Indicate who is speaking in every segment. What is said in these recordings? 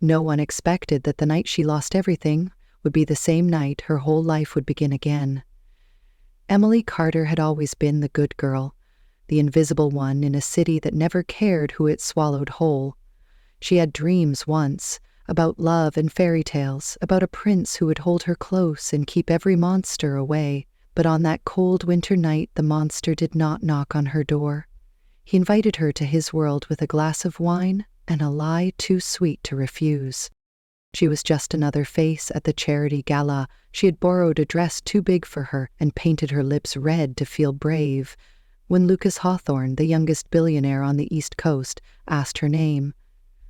Speaker 1: No one expected that the night she lost everything would be the same night her whole life would begin again. Emily Carter had always been the good girl, the invisible one in a city that never cared who it swallowed whole. She had dreams once, about love and fairy tales, about a prince who would hold her close and keep every monster away. But on that cold winter night, the monster did not knock on her door. He invited her to his world with a glass of wine and a lie too sweet to refuse. She was just another face at the charity gala. She had borrowed a dress too big for her and painted her lips red to feel brave. When Lucas Hawthorne, the youngest billionaire on the East Coast, asked her name,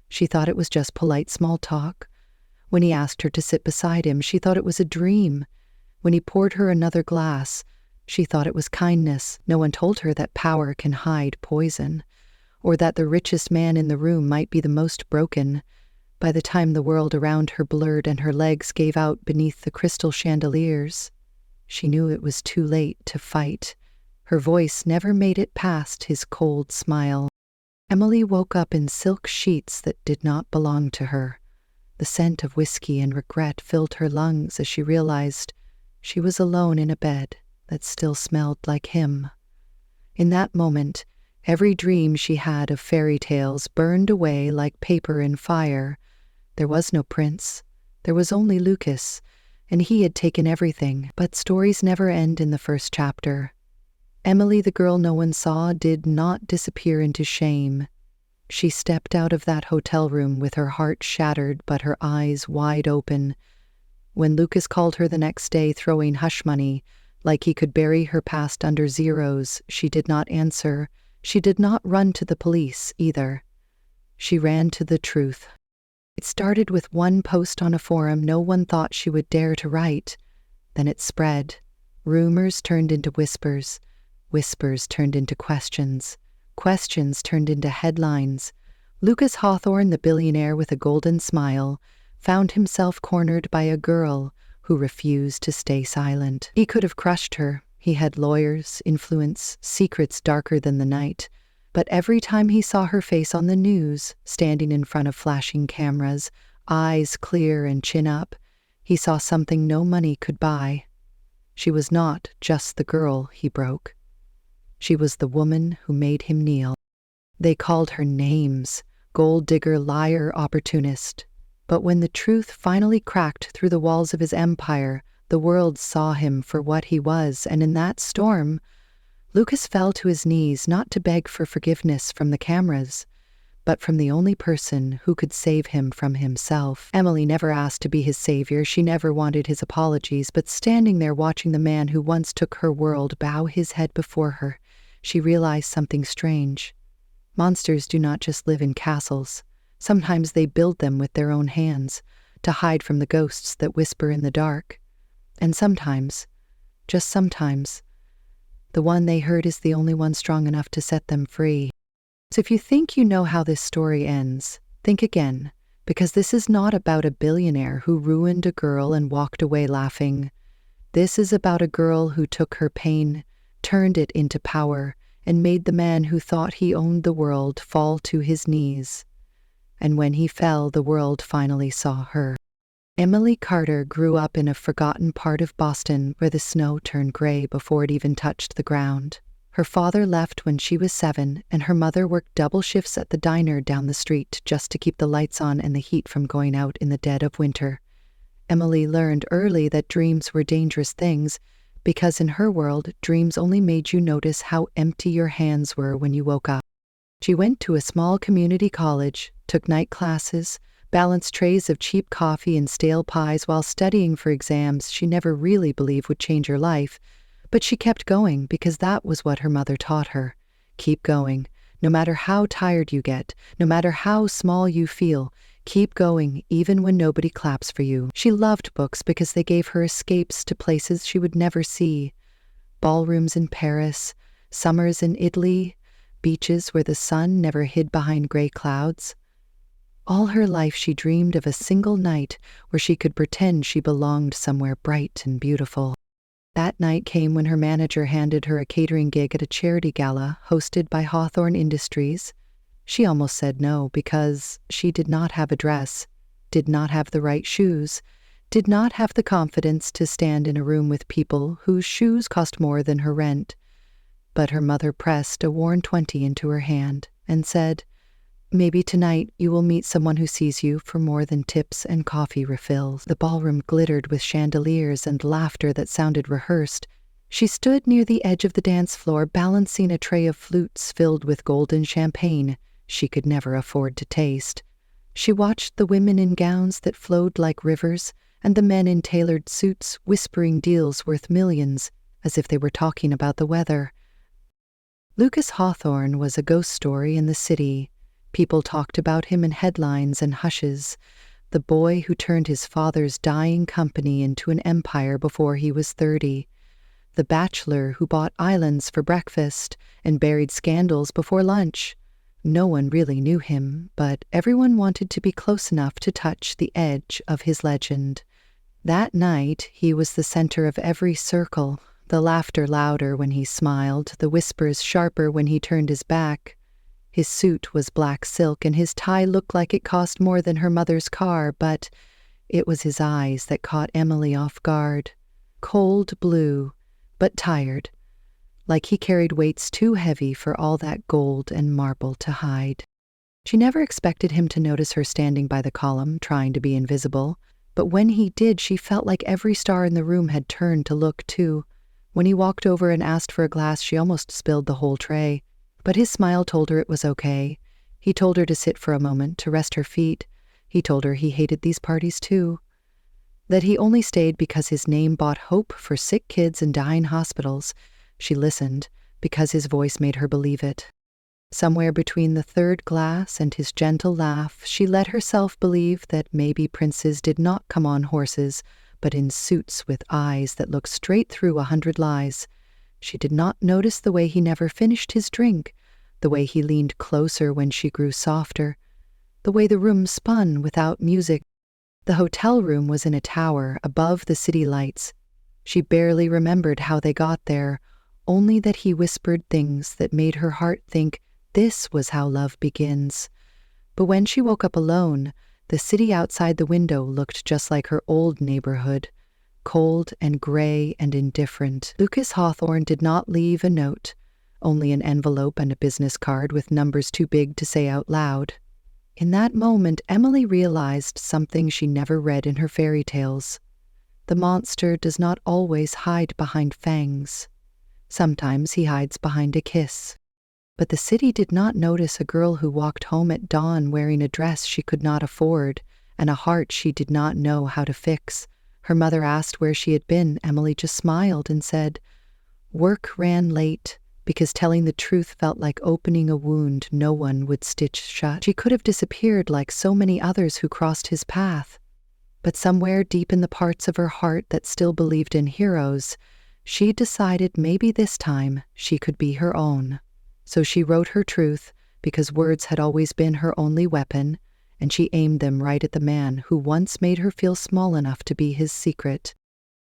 Speaker 1: she thought it was just polite small talk. When he asked her to sit beside him, she thought it was a dream. When he poured her another glass, she thought it was kindness. No one told her that power can hide poison, or that the richest man in the room might be the most broken. By the time the world around her blurred and her legs gave out beneath the crystal chandeliers, she knew it was too late to fight. Her voice never made it past his cold smile. Emily woke up in silk sheets that did not belong to her. The scent of whiskey and regret filled her lungs as she realized she was alone in a bed that still smelled like him. In that moment, every dream she had of fairy tales burned away like paper in fire. There was no prince. There was only Lucas, and he had taken everything. But stories never end in the first chapter. Emily, the girl no one saw, did not disappear into shame. She stepped out of that hotel room with her heart shattered but her eyes wide open. When Lucas called her the next day throwing hush money, like he could bury her past under zeros, she did not answer. She did not run to the police, either. She ran to the truth. It started with one post on a forum no one thought she would dare to write. Then it spread. Rumors turned into whispers. Whispers turned into questions. Questions turned into headlines. Lucas Hawthorne, the billionaire with a golden smile, found himself cornered by a girl who refused to stay silent. He could have crushed her. He had lawyers, influence, secrets darker than the night. But every time he saw her face on the news, standing in front of flashing cameras, eyes clear and chin up, he saw something no money could buy. She was not just the girl he broke. She was the woman who made him kneel. They called her names: gold digger, liar, opportunist. But when the truth finally cracked through the walls of his empire, the world saw him for what he was, and in that storm, Lucas fell to his knees not to beg for forgiveness from the cameras, but from the only person who could save him from himself. Emily never asked to be his savior. She never wanted his apologies, but standing there watching the man who once took her world bow his head before her, she realized something strange. Monsters do not just live in castles. Sometimes they build them with their own hands, to hide from the ghosts that whisper in the dark. And sometimes, just sometimes, the one they heard is the only one strong enough to set them free. So if you think you know how this story ends, think again, because this is not about a billionaire who ruined a girl and walked away laughing. This is about a girl who took her pain, turned it into power, and made the man who thought he owned the world fall to his knees. And when he fell, the world finally saw her. Emily Carter grew up in a forgotten part of Boston where the snow turned gray before it even touched the ground. Her father left when she was 7, and her mother worked double shifts at the diner down the street just to keep the lights on and the heat from going out in the dead of winter. Emily learned early that dreams were dangerous things, because in her world, dreams only made you notice how empty your hands were when you woke up. She went to a small community college, took night classes, balanced trays of cheap coffee and stale pies while studying for exams she never really believed would change her life. But she kept going because that was what her mother taught her. Keep going. No matter how tired you get, no matter how small you feel, keep going even when nobody claps for you. She loved books because they gave her escapes to places she would never see. Ballrooms in Paris, summers in Italy, beaches where the sun never hid behind gray clouds. All her life she dreamed of a single night where she could pretend she belonged somewhere bright and beautiful. That night came when her manager handed her a catering gig at a charity gala hosted by Hawthorne Industries. She almost said no because she did not have a dress, did not have the right shoes, did not have the confidence to stand in a room with people whose shoes cost more than her rent. But her mother pressed a worn 20 into her hand and said, "Maybe tonight you will meet someone who sees you for more than tips and coffee refills." The ballroom glittered with chandeliers and laughter that sounded rehearsed. She stood near the edge of the dance floor, balancing a tray of flutes filled with golden champagne she could never afford to taste. She watched the women in gowns that flowed like rivers and the men in tailored suits whispering deals worth millions as if they were talking about the weather. Lucas Hawthorne was a ghost story in the city. People talked about him in headlines and hushes, the boy who turned his father's dying company into an empire before he was 30, the bachelor who bought islands for breakfast and buried scandals before lunch. No one really knew him, but everyone wanted to be close enough to touch the edge of his legend. That night, he was the center of every circle, the laughter louder when he smiled, the whispers sharper when he turned his back. His suit was black silk and his tie looked like it cost more than her mother's car, but it was his eyes that caught Emily off guard. Cold blue, but tired, like he carried weights too heavy for all that gold and marble to hide. She never expected him to notice her standing by the column, trying to be invisible, but when he did, she felt like every star in the room had turned to look too. When he walked over and asked for a glass, she almost spilled the whole tray. But his smile told her it was okay. He told her to sit for a moment, to rest her feet. He told her he hated these parties too. That he only stayed because his name bought hope for sick kids in dying hospitals. She listened, because his voice made her believe it. Somewhere between the third glass and his gentle laugh, she let herself believe that maybe princes did not come on horses, but in suits with eyes that looked straight through 100 lies. She did not notice the way he never finished his drink, the way he leaned closer when she grew softer, the way the room spun without music. The hotel room was in a tower above the city lights. She barely remembered how they got there, only that he whispered things that made her heart think this was how love begins. But when she woke up alone, the city outside the window looked just like her old neighborhood, cold and gray and indifferent. Lucas Hawthorne did not leave a note, only an envelope and a business card with numbers too big to say out loud. In that moment, Emily realized something she never read in her fairy tales. The monster does not always hide behind fangs. Sometimes he hides behind a kiss. But the city did not notice a girl who walked home at dawn wearing a dress she could not afford and a heart she did not know how to fix. Her mother asked where she had been. Emily just smiled and said, "Work ran late," because telling the truth felt like opening a wound no one would stitch shut. She could have disappeared like so many others who crossed his path. But somewhere deep in the parts of her heart that still believed in heroes, she decided maybe this time she could be her own. So she wrote her truth, because words had always been her only weapon, and she aimed them right at the man who once made her feel small enough to be his secret.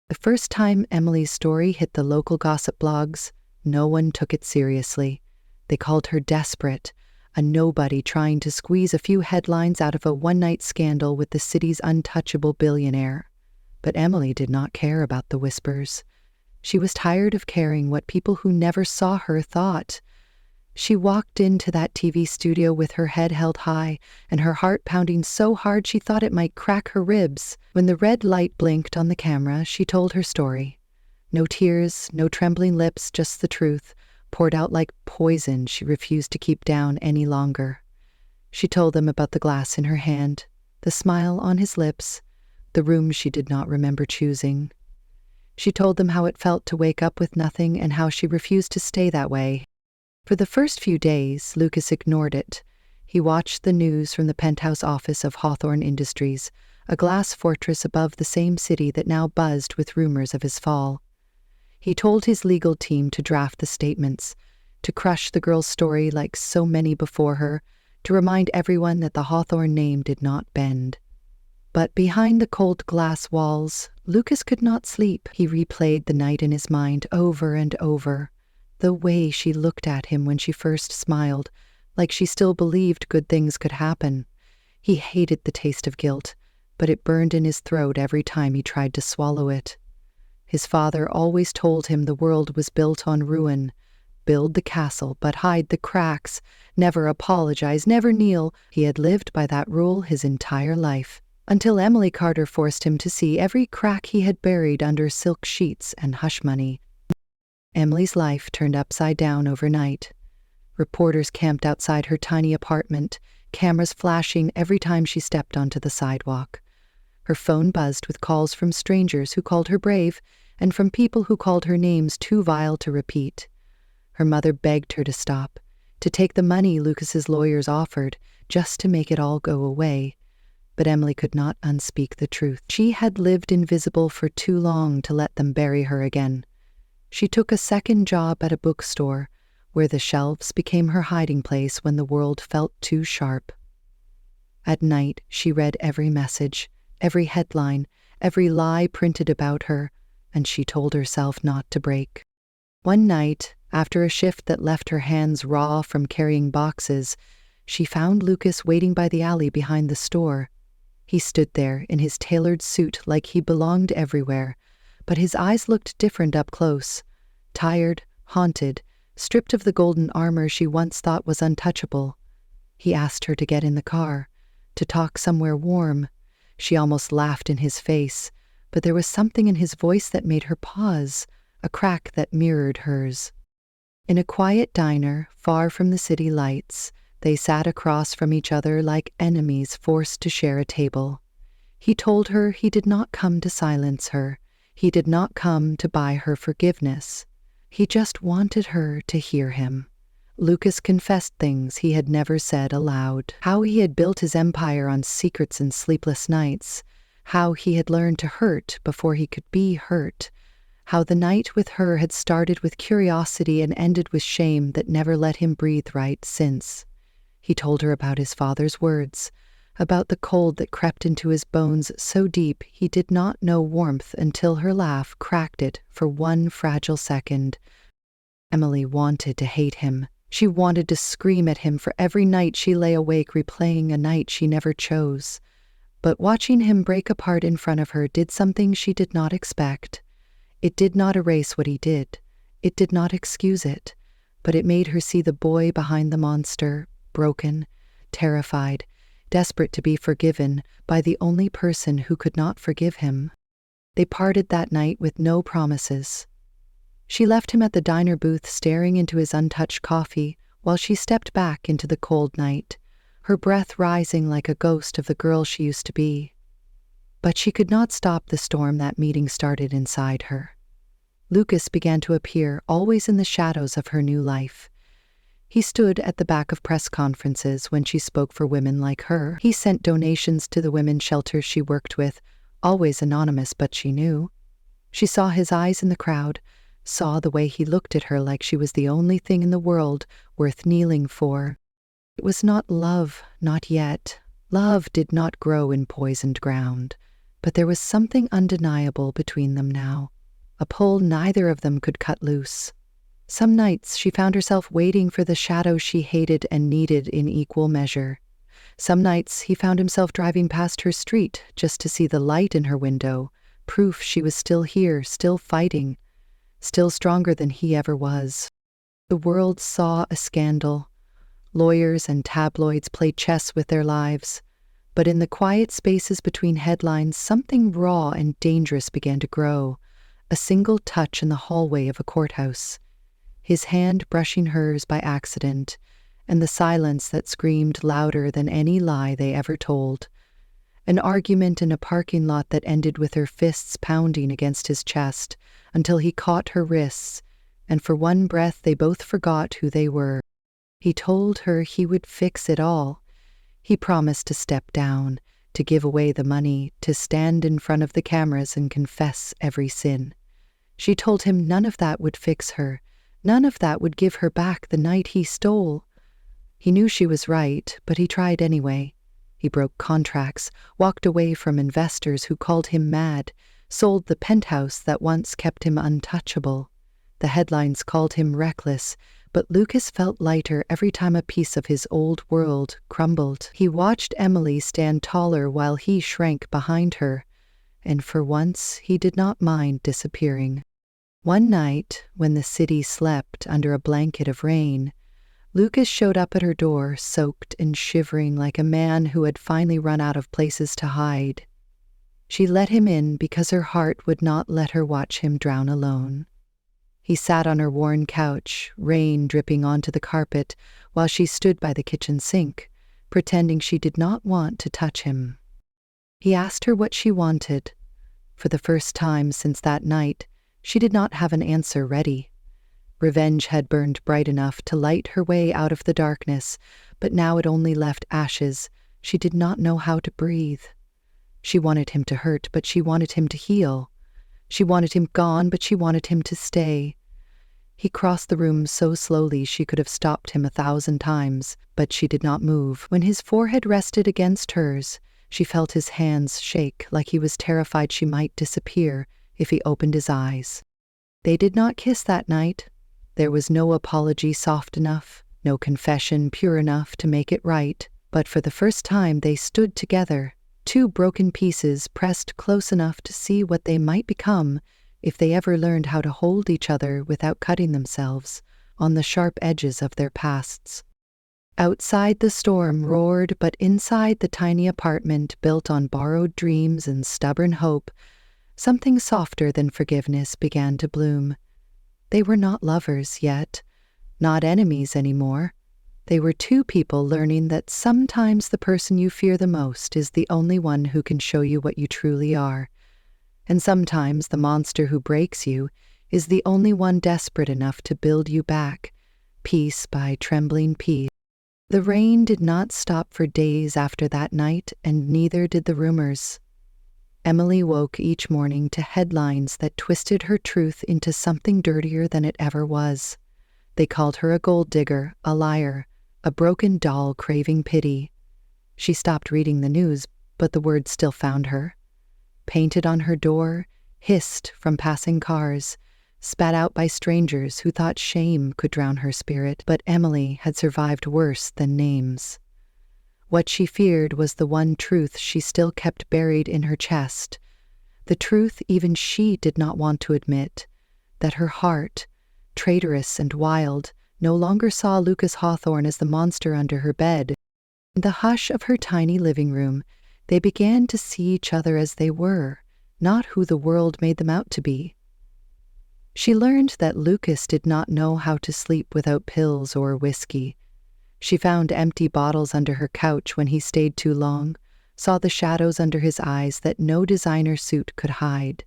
Speaker 1: The first time Emily's story hit the local gossip blogs, no one took it seriously. They called her desperate, a nobody trying to squeeze a few headlines out of a one-night scandal with the city's untouchable billionaire. But Emily did not care about the whispers. She was tired of caring what people who never saw her thought. She walked into that TV studio with her head held high and her heart pounding so hard she thought it might crack her ribs. When the red light blinked on the camera, she told her story. No tears, no trembling lips, just the truth, poured out like poison she refused to keep down any longer. She told them about the glass in her hand, the smile on his lips, the room she did not remember choosing. She told them how it felt to wake up with nothing and how she refused to stay that way. For the first few days, Lucas ignored it. He watched the news from the penthouse office of Hawthorne Industries, a glass fortress above the same city that now buzzed with rumors of his fall. He told his legal team to draft the statements, to crush the girl's story like so many before her, to remind everyone that the Hawthorne name did not bend. But behind the cold glass walls, Lucas could not sleep. He replayed the night in his mind over and over. The way she looked at him when she first smiled, like she still believed good things could happen. He hated the taste of guilt, but it burned in his throat every time he tried to swallow it. His father always told him the world was built on ruin. Build the castle, but hide the cracks. Never apologize, never kneel. He had lived by that rule his entire life, until Emily Carter forced him to see every crack he had buried under silk sheets and hush money. Emily's life turned upside down overnight. Reporters camped outside her tiny apartment, cameras flashing every time she stepped onto the sidewalk. Her phone buzzed with calls from strangers who called her brave, and from people who called her names too vile to repeat. Her mother begged her to stop, to take the money Lucas's lawyers offered, just to make it all go away. But Emily could not unspeak the truth. She had lived invisible for too long to let them bury her again. She took a second job at a bookstore, where the shelves became her hiding place when the world felt too sharp. At night, she read every message, every headline, every lie printed about her, and she told herself not to break. One night, after a shift that left her hands raw from carrying boxes, she found Lucas waiting by the alley behind the store. He stood there in his tailored suit like he belonged everywhere, but his eyes looked different up close. Tired, haunted, stripped of the golden armor she once thought was untouchable. He asked her to get in the car, to talk somewhere warm. She almost laughed in his face, but there was something in his voice that made her pause, a crack that mirrored hers. In a quiet diner, far from the city lights, they sat across from each other like enemies forced to share a table. He told her he did not come to silence her. He did not come to buy her forgiveness. He just wanted her to hear him. Lucas confessed things he had never said aloud. How he had built his empire on secrets and sleepless nights. How he had learned to hurt before he could be hurt. How the night with her had started with curiosity and ended with shame that never let him breathe right since. He told her about his father's words, about the cold that crept into his bones so deep he did not know warmth until her laugh cracked it for one fragile second. Emily wanted to hate him. She wanted to scream at him for every night she lay awake replaying a night she never chose. But watching him break apart in front of her did something she did not expect. It did not erase what he did. It did not excuse it. But it made her see the boy behind the monster, broken, terrified, desperate to be forgiven by the only person who could not forgive him. They parted that night with no promises. She left him at the diner booth staring into his untouched coffee while she stepped back into the cold night, her breath rising like a ghost of the girl she used to be. But she could not stop the storm that meeting started inside her. Lucas began to appear, always in the shadows of her new life. He stood at the back of press conferences when she spoke for women like her. He sent donations to the women's shelters she worked with, always anonymous, but she knew. She saw his eyes in the crowd, saw the way he looked at her like she was the only thing in the world worth kneeling for. It was not love, not yet. Love did not grow in poisoned ground, but there was something undeniable between them now, a pull neither of them could cut loose. Some nights she found herself waiting for the shadow she hated and needed in equal measure. Some nights he found himself driving past her street just to see the light in her window, proof she was still here, still fighting, still stronger than he ever was. The world saw a scandal. Lawyers and tabloids played chess with their lives. But in the quiet spaces between headlines, something raw and dangerous began to grow, a single touch in the hallway of a courthouse. His hand brushing hers by accident, and the silence that screamed louder than any lie they ever told. An argument in a parking lot that ended with her fists pounding against his chest until he caught her wrists, and for one breath they both forgot who they were. He told her he would fix it all. He promised to step down, to give away the money, to stand in front of the cameras and confess every sin. She told him none of that would fix her. None of that would give her back the night he stole. He knew she was right, but he tried anyway. He broke contracts, walked away from investors who called him mad, sold the penthouse that once kept him untouchable. The headlines called him reckless, But Lucas felt lighter every time a piece of his old world crumbled. He watched Emily stand taller while he shrank behind her, and for once he did not mind disappearing. One night, when the city slept under a blanket of rain, Lucas showed up at her door, soaked and shivering like a man who had finally run out of places to hide. She let him in because her heart would not let her watch him drown alone. He sat on her worn couch, rain dripping onto the carpet, while she stood by the kitchen sink, pretending she did not want to touch him. He asked her what she wanted. For the first time since that night, she did not have an answer ready. Revenge had burned bright enough to light her way out of the darkness, but now it only left ashes. She did not know how to breathe. She wanted him to hurt, but she wanted him to heal. She wanted him gone, but she wanted him to stay. He crossed the room so slowly she could have stopped him 1,000 times, but she did not move. When his forehead rested against hers, she felt his hands shake like he was terrified she might disappear if he opened his eyes. They did not kiss that night. There was no apology soft enough, no confession pure enough to make it right, but for the first time they stood together, two broken pieces pressed close enough to see what they might become if they ever learned how to hold each other without cutting themselves on the sharp edges of their pasts. Outside the storm roared, but inside the tiny apartment built on borrowed dreams and stubborn hope, something softer than forgiveness began to bloom. They were not lovers yet, not enemies anymore. They were two people learning that sometimes the person you fear the most is the only one who can show you what you truly are. And sometimes the monster who breaks you is the only one desperate enough to build you back, piece by trembling piece. The rain did not stop for days after that night, and neither did the rumors. Emily woke each morning to headlines that twisted her truth into something dirtier than it ever was. They called her a gold digger, a liar, a broken doll craving pity. She stopped reading the news, but the words still found her. Painted on her door, hissed from passing cars, spat out by strangers who thought shame could drown her spirit, but Emily had survived worse than names. What she feared was the one truth she still kept buried in her chest, the truth even she did not want to admit, that her heart, traitorous and wild, no longer saw Lucas Hawthorne as the monster under her bed. In the hush of her tiny living room, they began to see each other as they were, not who the world made them out to be. She learned that Lucas did not know how to sleep without pills or whiskey. She found empty bottles under her couch when he stayed too long, saw the shadows under his eyes that no designer suit could hide.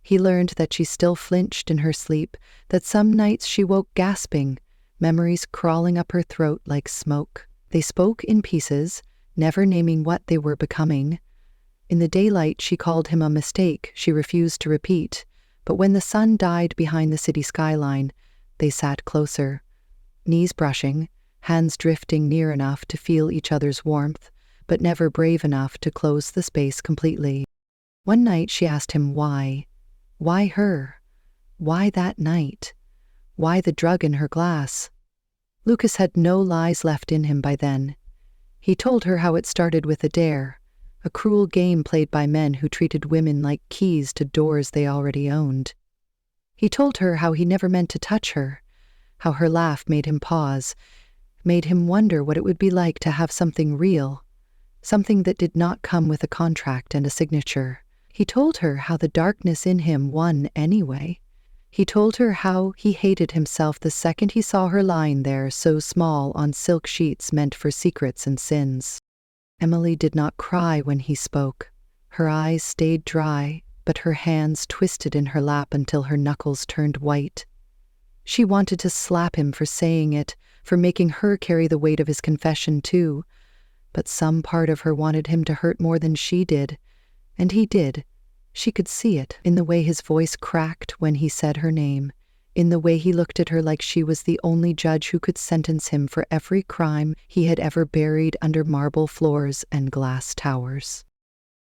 Speaker 1: He learned that she still flinched in her sleep, that some nights she woke gasping, memories crawling up her throat like smoke. They spoke in pieces, never naming what they were becoming. In the daylight, she called him a mistake she refused to repeat, but when the sun died behind the city skyline, they sat closer, knees brushing, hands drifting near enough to feel each other's warmth, but never brave enough to close the space completely. One night she asked him why. Why her? Why that night? Why the drug in her glass? Lucas had no lies left in him by then. He told her how it started with a dare, a cruel game played by men who treated women like keys to doors they already owned. He told her how he never meant to touch her, how her laugh made him pause, made him wonder what it would be like to have something real, something that did not come with a contract and a signature. He told her how the darkness in him won anyway. He told her how he hated himself the second he saw her lying there so small on silk sheets meant for secrets and sins. Emily did not cry when he spoke. Her eyes stayed dry, but her hands twisted in her lap until her knuckles turned white. She wanted to slap him for saying it, for making her carry the weight of his confession too, but some part of her wanted him to hurt more than she did, and he did. She could see it in the way his voice cracked when he said her name, in the way he looked at her like she was the only judge who could sentence him for every crime he had ever buried under marble floors and glass towers.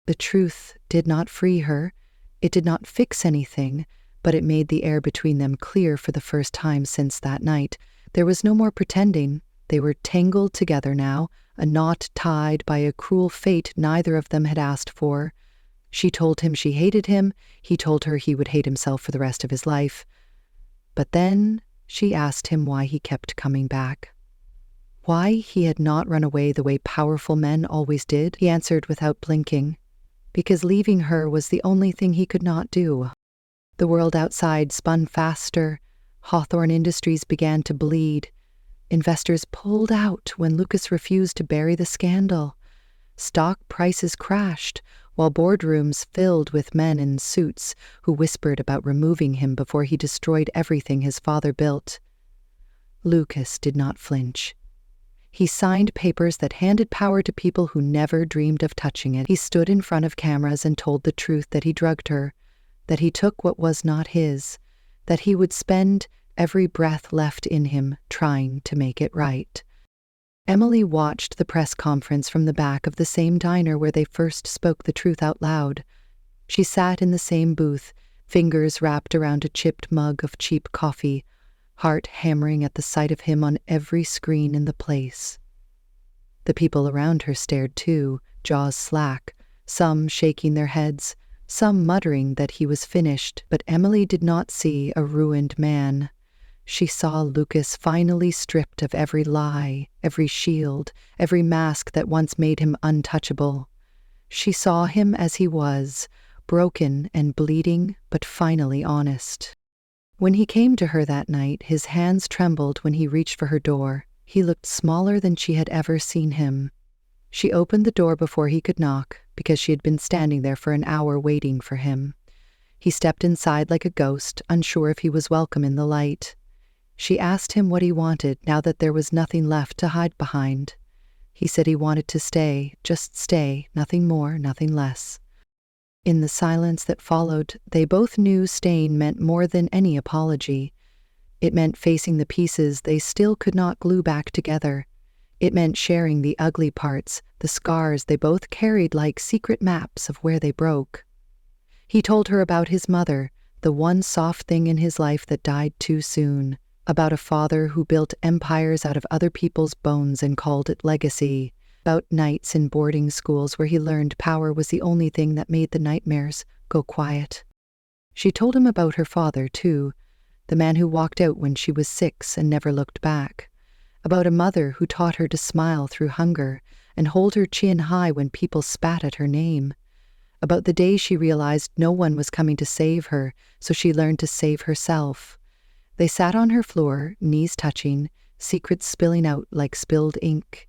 Speaker 1: The truth did not free her, it did not fix anything, but it made the air between them clear for the first time since that night. There was no more pretending. They were tangled together now, a knot tied by a cruel fate neither of them had asked for. She told him she hated him. He told her he would hate himself for the rest of his life. But then she asked him why he kept coming back. Why he had not run away the way powerful men always did, he answered without blinking. Because leaving her was the only thing he could not do. The world outside spun faster. Hawthorne Industries began to bleed. Investors pulled out when Lucas refused to bury the scandal. Stock prices crashed, while boardrooms filled with men in suits who whispered about removing him before he destroyed everything his father built. Lucas did not flinch. He signed papers that handed power to people who never dreamed of touching it. He stood in front of cameras and told the truth that he drugged her, that he took what was not his, that he would spend every breath left in him trying to make it right. Emily watched the press conference from the back of the same diner where they first spoke the truth out loud. She sat in the same booth, fingers wrapped around a chipped mug of cheap coffee, heart hammering at the sight of him on every screen in the place. The people around her stared too, jaws slack, some shaking their heads, some muttering that he was finished, but Emily did not see a ruined man. She saw Lucas finally stripped of every lie, every shield, every mask that once made him untouchable. She saw him as he was, broken and bleeding, but finally honest. When he came to her that night, his hands trembled when he reached for her door. He looked smaller than she had ever seen him. She opened the door before he could knock, because she had been standing there for an hour waiting for him. He stepped inside like a ghost, unsure if he was welcome in the light. She asked him what he wanted now that there was nothing left to hide behind. He said he wanted to stay, just stay, nothing more, nothing less. In the silence that followed, they both knew staying meant more than any apology. It meant facing the pieces they still could not glue back together. It meant sharing the ugly parts, the scars they both carried like secret maps of where they broke. He told her about his mother, the one soft thing in his life that died too soon, about a father who built empires out of other people's bones and called it legacy, about nights in boarding schools where he learned power was the only thing that made the nightmares go quiet. She told him about her father, too, the man who walked out when she was 6 and never looked back, about a mother who taught her to smile through hunger and hold her chin high when people spat at her name, about the day she realized no one was coming to save her, so she learned to save herself. They sat on her floor, knees touching, secrets spilling out like spilled ink.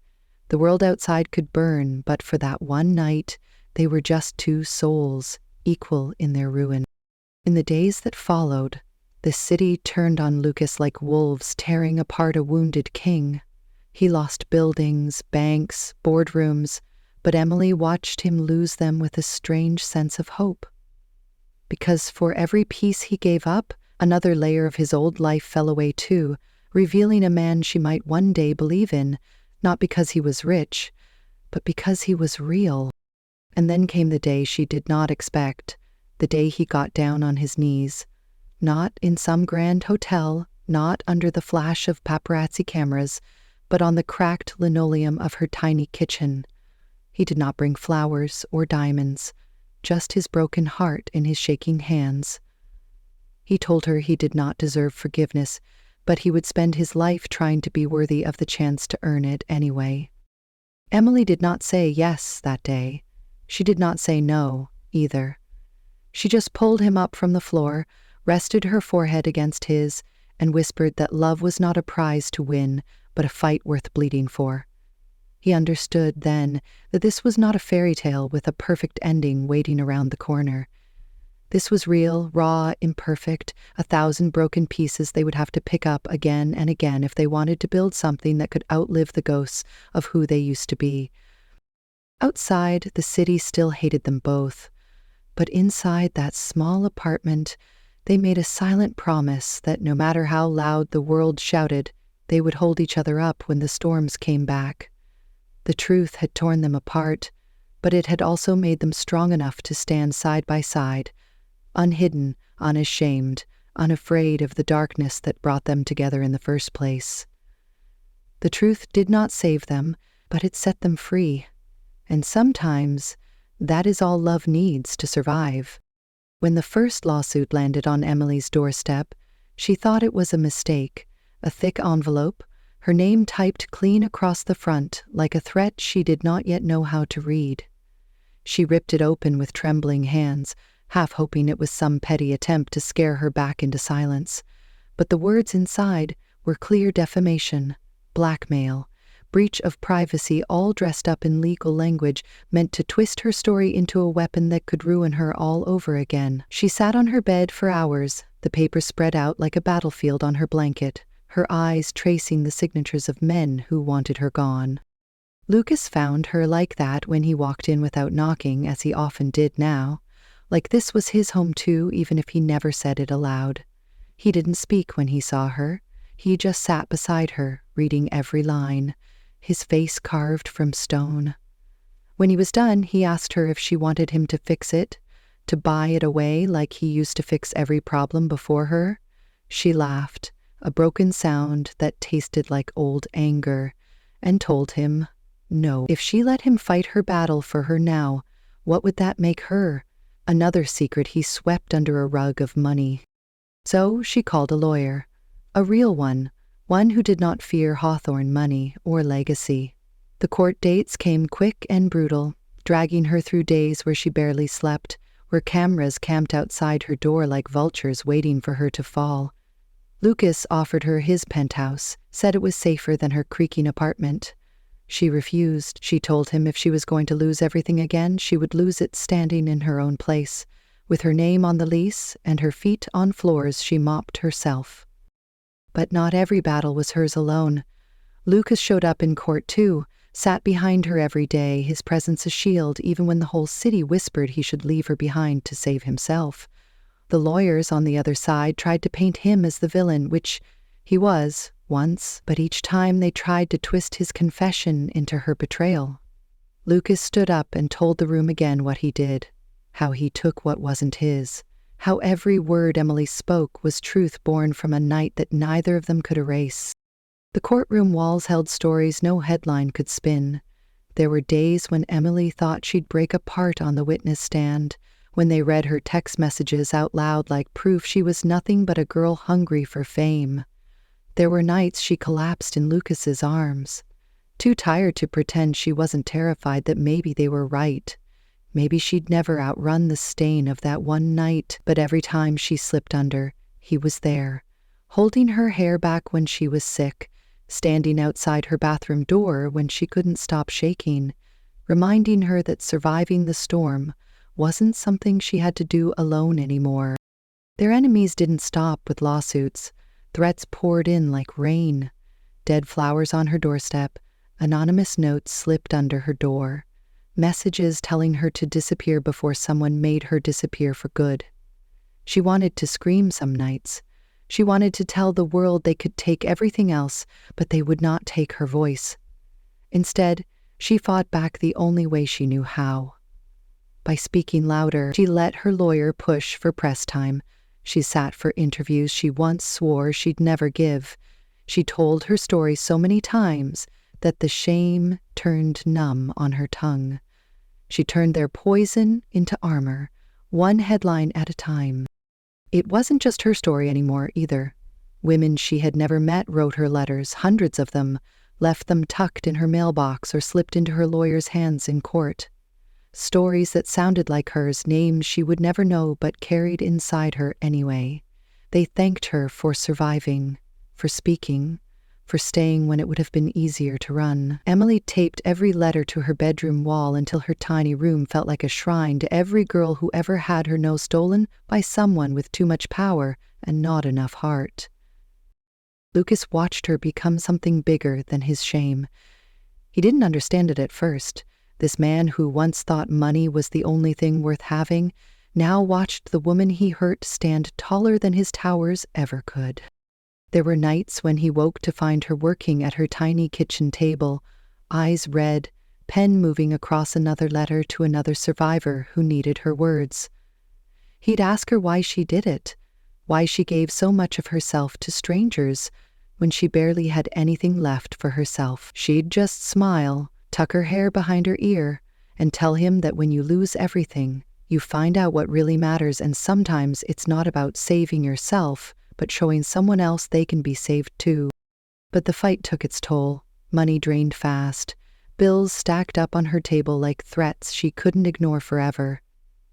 Speaker 1: The world outside could burn, but for that one night, they were just two souls, equal in their ruin. In the days that followed, the city turned on Lucas like wolves tearing apart a wounded king. He lost buildings, banks, boardrooms, but Emily watched him lose them with a strange sense of hope. Because for every piece he gave up, another layer of his old life fell away too, revealing a man she might one day believe in, not because he was rich, but because he was real. And then came the day she did not expect, the day he got down on his knees. Not in some grand hotel, not under the flash of paparazzi cameras, but on the cracked linoleum of her tiny kitchen. He did not bring flowers or diamonds, just his broken heart in his shaking hands. He told her he did not deserve forgiveness, but he would spend his life trying to be worthy of the chance to earn it anyway. Emily did not say yes that day. She did not say no, either. She just pulled him up from the floor, rested her forehead against his, and whispered that love was not a prize to win, but a fight worth bleeding for. He understood then that this was not a fairy tale with a perfect ending waiting around the corner. This was real, raw, imperfect, 1,000 broken pieces they would have to pick up again and again if they wanted to build something that could outlive the ghosts of who they used to be. Outside, the city still hated them both, but inside that small apartment, they made a silent promise that no matter how loud the world shouted, they would hold each other up when the storms came back. The truth had torn them apart, but it had also made them strong enough to stand side by side, unhidden, unashamed, unafraid of the darkness that brought them together in the first place. The truth did not save them, but it set them free. And sometimes, that is all love needs to survive. When the first lawsuit landed on Emily's doorstep, she thought it was a mistake, a thick envelope, her name typed clean across the front like a threat she did not yet know how to read. She ripped it open with trembling hands, half hoping it was some petty attempt to scare her back into silence. But the words inside were clear defamation, blackmail, breach of privacy, all dressed up in legal language meant to twist her story into a weapon that could ruin her all over again. She sat on her bed for hours, the paper spread out like a battlefield on her blanket, her eyes tracing the signatures of men who wanted her gone. Lucas found her like that when he walked in without knocking, as he often did now. Like this was his home too, even if he never said it aloud. He didn't speak when he saw her. He just sat beside her, reading every line, his face carved from stone. When he was done, he asked her if she wanted him to fix it, to buy it away like he used to fix every problem before her. She laughed, a broken sound that tasted like old anger, and told him, no. If she let him fight her battle for her now, what would that make her? Another secret he swept under a rug of money. So she called a lawyer, a real one who did not fear Hawthorne money or legacy. The court dates came quick and brutal, dragging her through days where she barely slept, where cameras camped outside her door like vultures waiting for her to fall. Lucas offered her his penthouse, said it was safer than her creaking apartment. She refused. She told him if she was going to lose everything again, she would lose it standing in her own place, with her name on the lease and her feet on floors she mopped herself. But not every battle was hers alone. Lucas showed up in court too, sat behind her every day, his presence a shield even when the whole city whispered he should leave her behind to save himself. The lawyers on the other side tried to paint him as the villain, which he was once, but each time they tried to twist his confession into her betrayal. Lucas stood up and told the room again what he did, how he took what wasn't his, how every word Emily spoke was truth born from a night that neither of them could erase. The courtroom walls held stories no headline could spin. There were days when Emily thought she'd break apart on the witness stand, when they read her text messages out loud like proof she was nothing but a girl hungry for fame. There were nights she collapsed in Lucas's arms, too tired to pretend she wasn't terrified that maybe they were right. Maybe she'd never outrun the stain of that one night, but every time she slipped under, he was there, holding her hair back when she was sick, standing outside her bathroom door when she couldn't stop shaking, reminding her that surviving the storm wasn't something she had to do alone anymore. Their enemies didn't stop with lawsuits. Threats poured in like rain. Dead flowers on her doorstep, anonymous notes slipped under her door, messages telling her to disappear before someone made her disappear for good. She wanted to scream some nights. She wanted to tell the world they could take everything else, but they would not take her voice. Instead, she fought back the only way she knew how. By speaking louder, she let her lawyer push for press time. She sat for interviews she once swore she'd never give. She told her story so many times that the shame turned numb on her tongue. She turned their poison into armor, one headline at a time. It wasn't just her story anymore, either. Women she had never met wrote her letters, hundreds of them, left them tucked in her mailbox or slipped into her lawyer's hands in court. Stories that sounded like hers, names she would never know but carried inside her anyway. They thanked her for surviving, for speaking, for staying when it would have been easier to run. Emily taped every letter to her bedroom wall until her tiny room felt like a shrine to every girl who ever had her nose stolen by someone with too much power and not enough heart. Lucas watched her become something bigger than his shame. He didn't understand it at first. This man who once thought money was the only thing worth having, now watched the woman he hurt stand taller than his towers ever could. There were nights when he woke to find her working at her tiny kitchen table, eyes red, pen moving across another letter to another survivor who needed her words. He'd ask her why she did it, why she gave so much of herself to strangers, when she barely had anything left for herself. She'd just smile, tuck her hair behind her ear, and tell him that when you lose everything, you find out what really matters, and sometimes it's not about saving yourself, but showing someone else they can be saved too. But the fight took its toll. Money drained fast. Bills stacked up on her table like threats she couldn't ignore forever.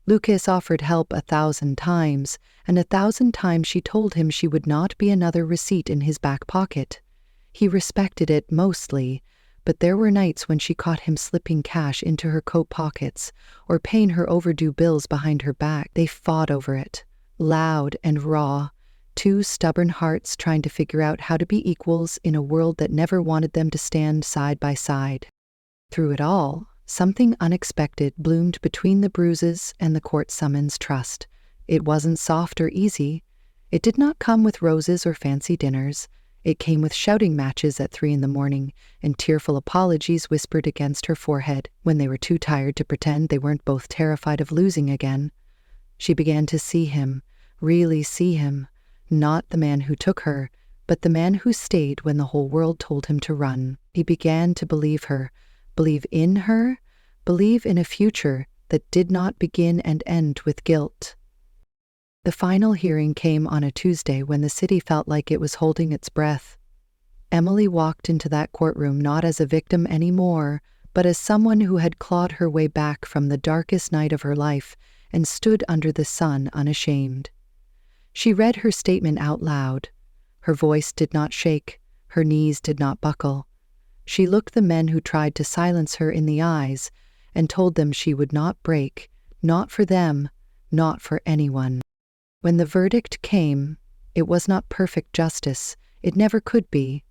Speaker 1: Lucas offered help 1,000 times, and 1,000 times she told him she would not be another receipt in his back pocket. He respected it mostly, but there were nights when she caught him slipping cash into her coat pockets or paying her overdue bills behind her back. They fought over it, loud and raw, two stubborn hearts trying to figure out how to be equals in a world that never wanted them to stand side by side. Through it all, something unexpected bloomed between the bruises and the court summons. Trust. It wasn't soft or easy. It did not come with roses or fancy dinners. It came with shouting matches at 3 a.m. and tearful apologies whispered against her forehead when they were too tired to pretend they weren't both terrified of losing again. She began to see him, really see him, not the man who took her, but the man who stayed when the whole world told him to run. He began to believe her, believe in her, believe in a future that did not begin and end with guilt. The final hearing came on a Tuesday when the city felt like it was holding its breath. Emily walked into that courtroom not as a victim anymore, but as someone who had clawed her way back from the darkest night of her life and stood under the sun unashamed. She read her statement out loud. Her voice did not shake, her knees did not buckle. She looked the men who tried to silence her in the eyes and told them she would not break, not for them, not for anyone. When the verdict came, it was not perfect justice. It never could be.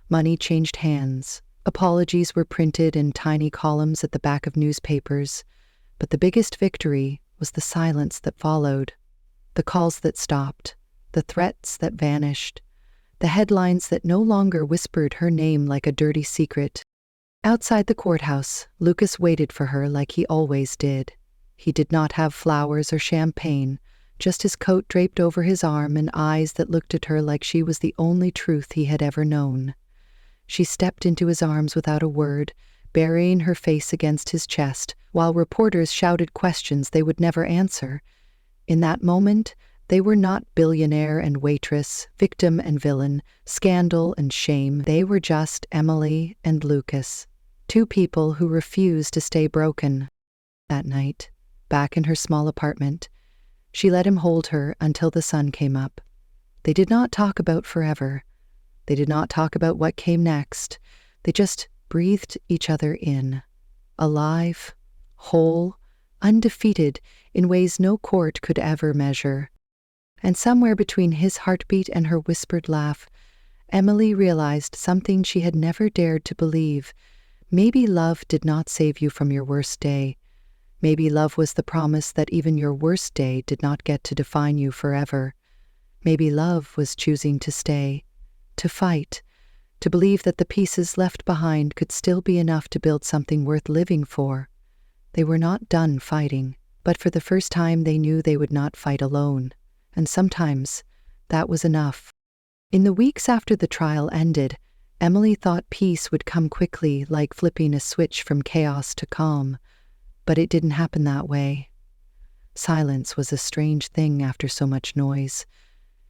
Speaker 1: Money changed hands. Apologies were printed in tiny columns at the back of newspapers. But the biggest victory was the silence that followed. The calls that stopped. The threats that vanished. The headlines that no longer whispered her name like a dirty secret. Outside the courthouse, Lucas waited for her like he always did. He did not have flowers or champagne, just his coat draped over his arm and eyes that looked at her like she was the only truth he had ever known. She stepped into his arms without a word, burying her face against his chest, while reporters shouted questions they would never answer. In that moment, they were not billionaire and waitress, victim and villain, scandal and shame. They were just Emily and Lucas, two people who refused to stay broken. That night, back in her small apartment, she let him hold her until the sun came up. They did not talk about forever. They did not talk about what came next. They just breathed each other in. Alive, whole, undefeated in ways no court could ever measure. And somewhere between his heartbeat and her whispered laugh, Emily realized something she had never dared to believe. Maybe love did not save you from your worst day. Maybe love was the promise that even your worst day did not get to define you forever. Maybe love was choosing to stay, to fight, to believe that the pieces left behind could still be enough to build something worth living for. They were not done fighting, but for the first time they knew they would not fight alone. And sometimes that was enough. In the weeks after the trial ended, Emily thought peace would come quickly, like flipping a switch from chaos to calm. But it didn't happen that way. Silence was a strange thing after so much noise.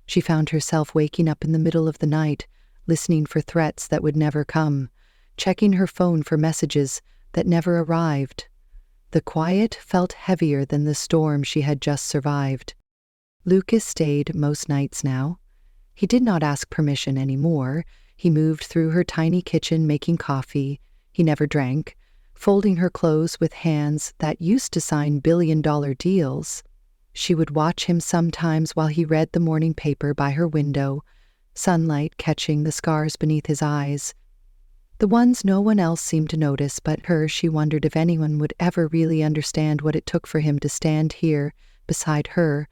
Speaker 1: She found herself waking up in the middle of the night, listening for threats that would never come, checking her phone for messages that never arrived. The quiet felt heavier than the storm she had just survived. Lucas stayed most nights now. He did not ask permission anymore. He moved through her tiny kitchen making coffee. He never drank, folding her clothes with hands that used to sign billion-dollar deals. She would watch him sometimes while he read the morning paper by her window, sunlight catching the scars beneath his eyes. The ones no one else seemed to notice but her. She wondered if anyone would ever really understand what it took for him to stand here beside her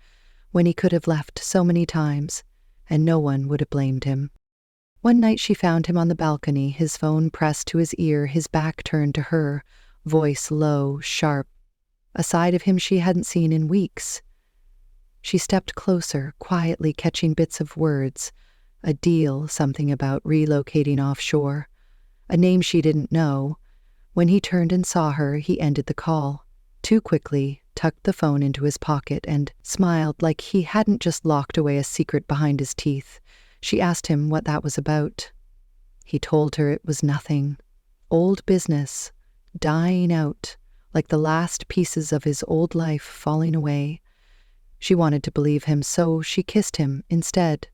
Speaker 1: when he could have left so many times, and no one would have blamed him. One night she found him on the balcony, his phone pressed to his ear, his back turned to her, voice low, sharp, a side of him she hadn't seen in weeks. She stepped closer, quietly catching bits of words, A deal, something about relocating offshore. A name she didn't know. When he turned and saw her, he ended the call. Too quickly, tucked the phone into his pocket and smiled like he hadn't just locked away a secret behind his teeth. She asked him what that was about. He told her it was nothing. Old business, dying out, like the last pieces of his old life falling away. She wanted to believe him, so she kissed him instead,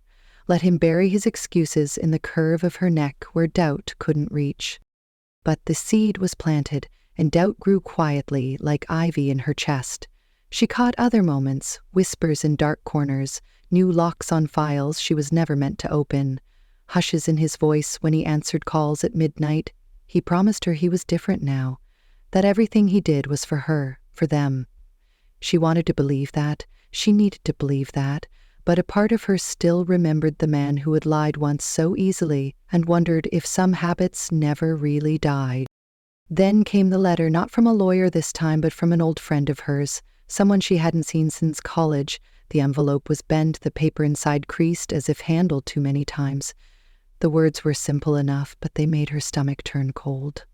Speaker 1: let him bury his excuses in the curve of her neck where doubt couldn't reach. But the seed was planted, and doubt grew quietly like ivy in her chest. She caught other moments, whispers in dark corners, new locks on files she was never meant to open, hushes in his voice when he answered calls at midnight. He promised her he was different now, that everything he did was for her, for them. She wanted to believe that, she needed to believe that, but a part of her still remembered the man who had lied once so easily and wondered if some habits never really died. Then came the letter, not from a lawyer this time, but from an old friend of hers, someone she hadn't seen since college. The envelope was bent, the paper inside creased as if handled too many times. The words were simple enough, but they made her stomach turn cold.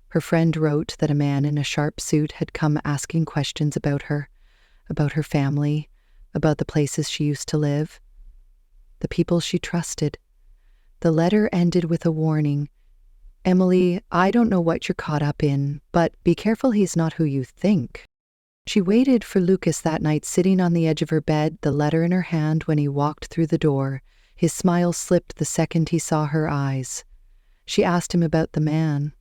Speaker 1: Her friend wrote that a man in a sharp suit had come asking questions about her family, about the places she used to live, the people she trusted. The letter ended with a warning. "Emily, I don't know what you're caught up in, but be careful he's not who you think." She waited for Lucas that night, sitting on the edge of her bed, the letter in her hand when he walked through the door. His smile slipped the second he saw her eyes. She asked him about the man,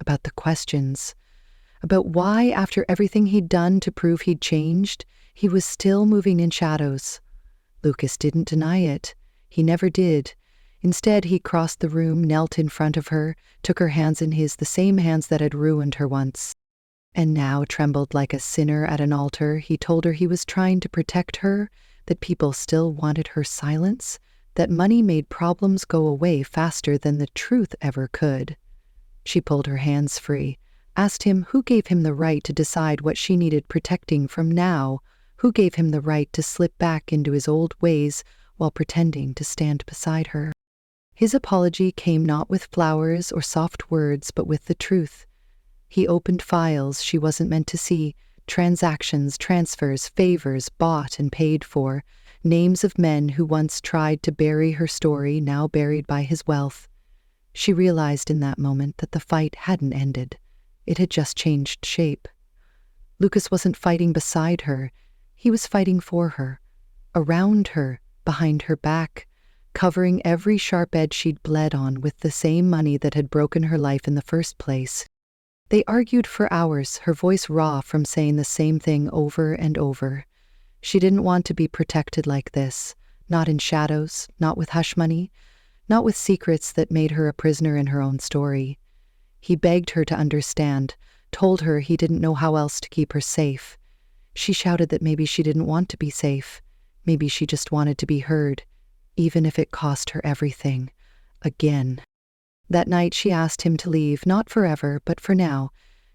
Speaker 1: about the questions, about why, after everything he'd done to prove he'd changed, he was still moving in shadows. Lucas didn't deny it. He never did. Instead, he crossed the room, knelt in front of her, took her hands in his, the same hands that had ruined her once, and now trembled like a sinner at an altar. He told her he was trying to protect her, that people still wanted her silence, that money made problems go away faster than the truth ever could. She pulled her hands free, asked him who gave him the right to decide what she needed protecting from now, who gave him the right to slip back into his old ways while pretending to stand beside her. His apology came not with flowers or soft words, but with the truth. He opened files she wasn't meant to see, transactions, transfers, favors bought and paid for, names of men who once tried to bury her story, now buried by his wealth. She realized in that moment that the fight hadn't ended. It had just changed shape. Lucas wasn't fighting beside her. He was fighting for her, around her, behind her back, covering every sharp edge she'd bled on with the same money that had broken her life in the first place. They argued for hours, her voice raw from saying the same thing over and over. She didn't want to be protected like this, not in shadows, not with hush money, not with secrets that made her a prisoner in her own story. He begged her to understand, told her he didn't know how else to keep her safe. She shouted that maybe she didn't want to be safe. Maybe she just wanted to be heard, even if it cost her everything. Again. That night she asked him to leave, not forever, but for now.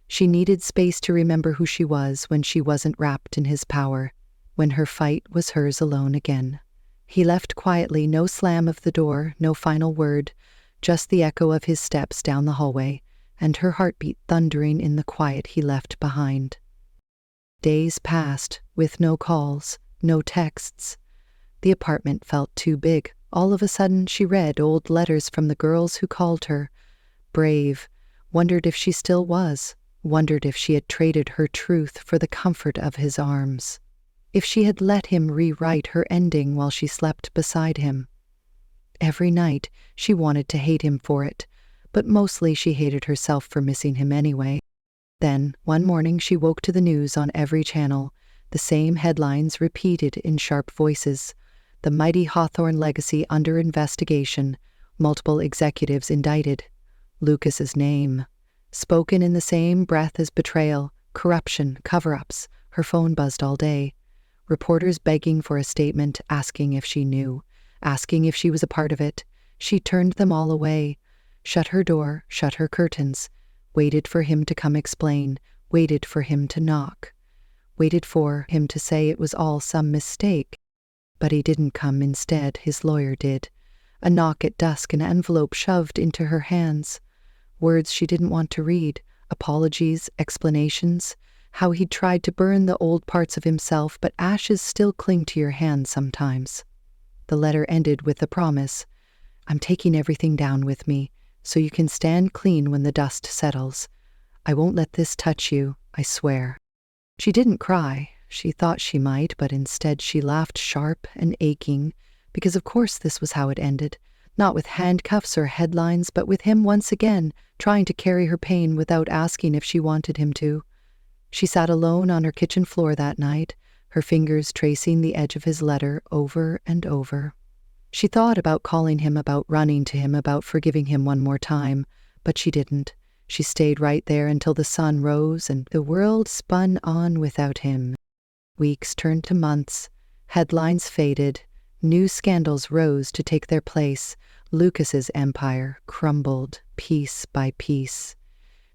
Speaker 1: She needed space to remember who she was when she wasn't wrapped in his power, when her fight was hers alone again. He left quietly, no slam of the door, no final word, just the echo of his steps down the hallway, and her heartbeat thundering in the quiet he left behind. Days passed, with no calls, no texts. The apartment felt too big. All of a sudden, she read old letters from the girls who called her. Brave, wondered if she still was, wondered if she had traded her truth for the comfort of his arms, if she had let him rewrite her ending while she slept beside him. Every night, she wanted to hate him for it, but mostly she hated herself for missing him anyway. Then, one morning, she woke to the news on every channel, the same headlines repeated in sharp voices. The mighty Hawthorne legacy under investigation, multiple executives indicted. Lucas's name, spoken in the same breath as betrayal, corruption, cover-ups. Her phone buzzed all day. Reporters begging for a statement, asking if she knew, asking if she was a part of it. She turned them all away, shut her door, shut her curtains, waited for him to come explain, waited for him to knock, waited for him to say it was all some mistake. But he didn't come. Instead, his lawyer did. A knock at dusk, an envelope shoved into her hands. Words she didn't want to read, apologies, explanations, how he'd tried to burn the old parts of himself, but ashes still cling to your hands sometimes. The letter ended with the promise, I'm taking everything down with me, so you can stand clean when the dust settles. I won't let this touch you, I swear. She didn't cry. She thought she might, but instead she laughed sharp and aching, because of course this was how it ended. Not with handcuffs or headlines, but with him once again, trying to carry her pain without asking if she wanted him to. She sat alone on her kitchen floor that night, her fingers tracing the edge of his letter over and over. She thought about calling him, about running to him, about forgiving him one more time, but she didn't. She stayed right there until the sun rose and the world spun on without him. Weeks turned to months, headlines faded, new scandals rose to take their place. Lucas's empire crumbled piece by piece.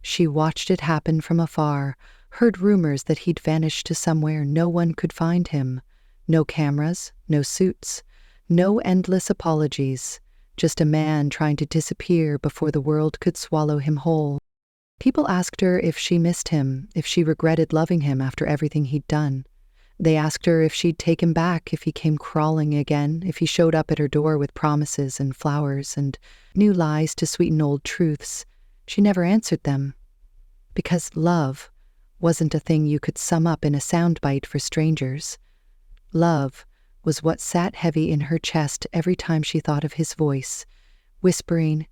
Speaker 1: She watched it happen from afar, heard rumors that he'd vanished to somewhere no one could find him. No cameras, no suits, no endless apologies, just a man trying to disappear before the world could swallow him whole. People asked her if she missed him, if she regretted loving him after everything he'd done. They asked her if she'd take him back if he came crawling again, if he showed up at her door with promises and flowers and new lies to sweeten old truths. She never answered them. Because love wasn't a thing you could sum up in a soundbite for strangers. Love was what sat heavy in her chest every time she thought of his voice, whispering,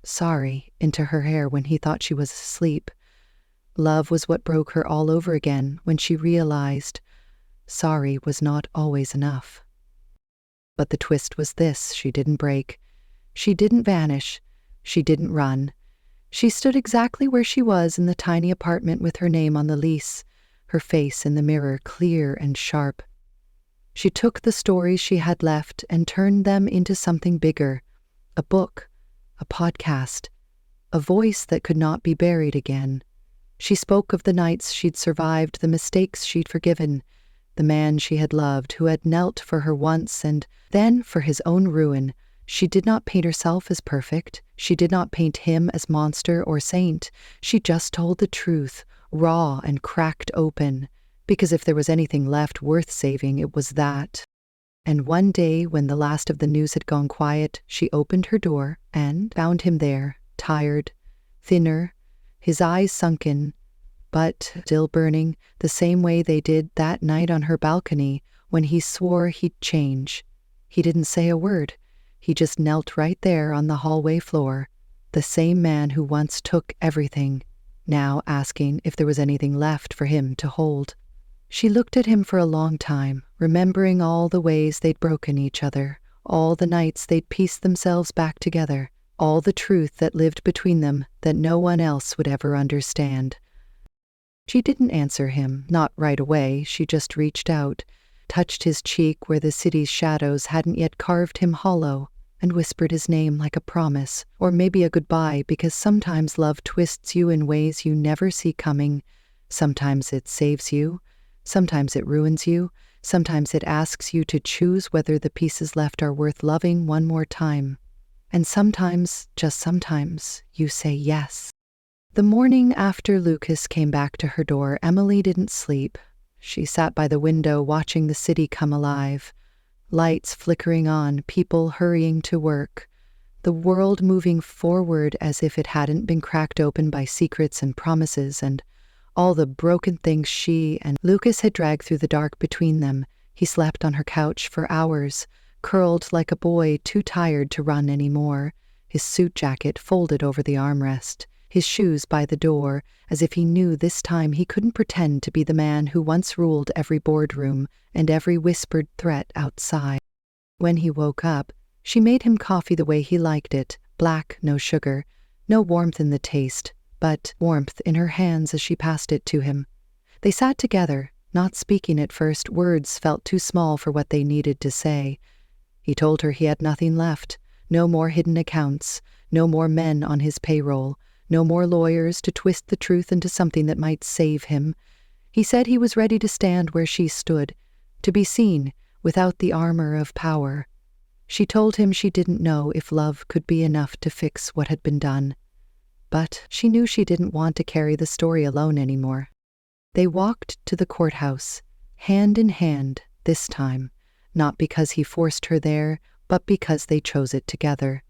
Speaker 1: sorry, into her hair when he thought she was asleep. Love was what broke her all over again when she realized sorry was not always enough. But the twist was this: she didn't break. She didn't vanish. She didn't run. She stood exactly where she was in the tiny apartment with her name on the lease, her face in the mirror clear and sharp. She took the stories she had left and turned them into something bigger, a book, a podcast, a voice that could not be buried again. She spoke of the nights she'd survived, the mistakes she'd forgiven, the man she had loved, who had knelt for her once and then for his own ruin. She did not paint herself as perfect. She did not paint him as monster or saint. She just told the truth, raw and cracked open, because if there was anything left worth saving, it was that. And one day, when the last of the news had gone quiet, she opened her door and found him there, tired, thinner, his eyes sunken, but still burning the same way they did that night on her balcony when he swore he'd change. He didn't say a word. He just knelt right there on the hallway floor, the same man who once took everything, now asking if there was anything left for him to hold. She looked at him for a long time, remembering all the ways they'd broken each other, all the nights they'd pieced themselves back together, all the truth that lived between them that no one else would ever understand. She didn't answer him, not right away. She just reached out, touched his cheek where the city's shadows hadn't yet carved him hollow, and whispered his name like a promise, or maybe a goodbye, because sometimes love twists you in ways you never see coming. Sometimes it saves you, sometimes it ruins you, sometimes it asks you to choose whether the pieces left are worth loving one more time. And sometimes, just sometimes, you say yes. The morning after Lucas came back to her door, Emily didn't sleep. She sat by the window watching the city come alive. Lights flickering on, people hurrying to work. The world moving forward as if it hadn't been cracked open by secrets and promises and all the broken things she and Lucas had dragged through the dark between them. He slept on her couch for hours, curled like a boy too tired to run anymore, his suit jacket folded over the armrest, his shoes by the door, as if he knew this time he couldn't pretend to be the man who once ruled every boardroom and every whispered threat outside. When he woke up, she made him coffee the way he liked it, black, no sugar, no warmth in the taste, but warmth in her hands as she passed it to him. They sat together, not speaking at first. Words felt too small for what they needed to say. He told her he had nothing left, no more hidden accounts, no more men on his payroll, no more lawyers to twist the truth into something that might save him. He said he was ready to stand where she stood, to be seen without the armor of power. She told him she didn't know if love could be enough to fix what had been done, but she knew she didn't want to carry the story alone anymore. They walked to the courthouse, hand in hand this time, not because he forced her there, but because they chose it together.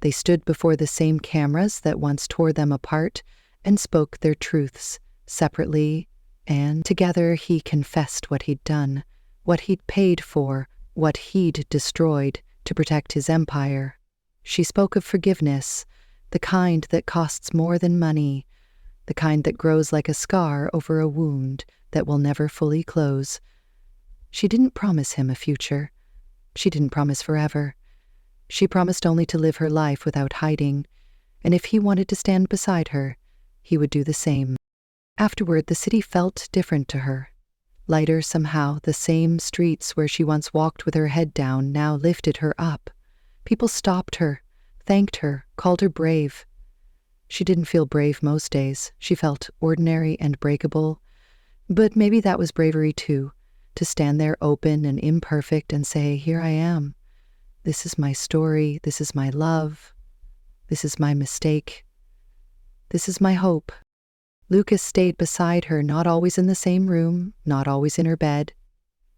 Speaker 1: They stood before the same cameras that once tore them apart and spoke their truths separately, and together he confessed what he'd done, what he'd paid for, what he'd destroyed to protect his empire. She spoke of forgiveness, the kind that costs more than money, the kind that grows like a scar over a wound that will never fully close. She didn't promise him a future. She didn't promise forever. She promised only to live her life without hiding, and if he wanted to stand beside her, he would do the same. Afterward, the city felt different to her. Lighter somehow, the same streets where she once walked with her head down now lifted her up. People stopped her, thanked her, called her brave. She didn't feel brave most days. She felt ordinary and breakable. But maybe that was bravery too, to stand there open and imperfect and say, "Here I am. This is my story. This is my love. This is my mistake. This is my hope." Lucas stayed beside her, not always in the same room, not always in her bed.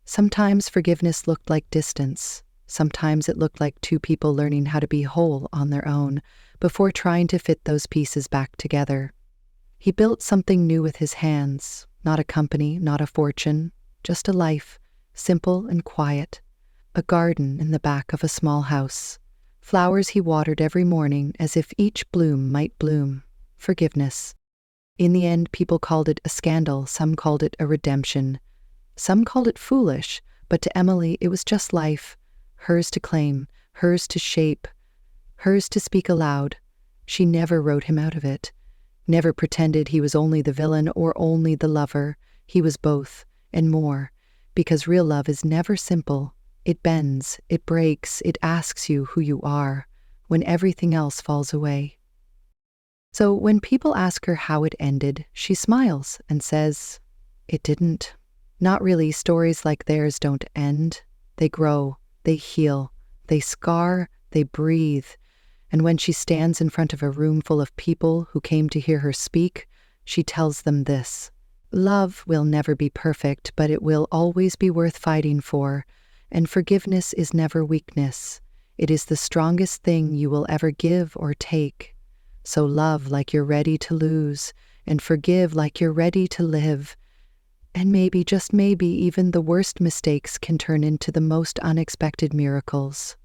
Speaker 1: Sometimes forgiveness looked like distance. Sometimes it looked like two people learning how to be whole on their own before trying to fit those pieces back together. He built something new with his hands, not a company, not a fortune, just a life, simple and quiet. A garden in the back of a small house. Flowers he watered every morning as if each bloom might bloom. Forgiveness. In the end, people called it a scandal, some called it a redemption. Some called it foolish, but to Emily it was just life. Hers to claim, hers to shape, hers to speak aloud. She never wrote him out of it. Never pretended he was only the villain or only the lover. He was both, and more, because real love is never simple. It bends, it breaks, it asks you who you are, when everything else falls away. So when people ask her how it ended, she smiles and says, "It didn't." Not really. Stories like theirs don't end. They grow, they heal, they scar, they breathe. And when she stands in front of a room full of people who came to hear her speak, she tells them this: love will never be perfect, but it will always be worth fighting for. And forgiveness is never weakness. It is the strongest thing you will ever give or take. So love like you're ready to lose, and forgive like you're ready to live. And maybe, just maybe, even the worst mistakes can turn into the most unexpected miracles.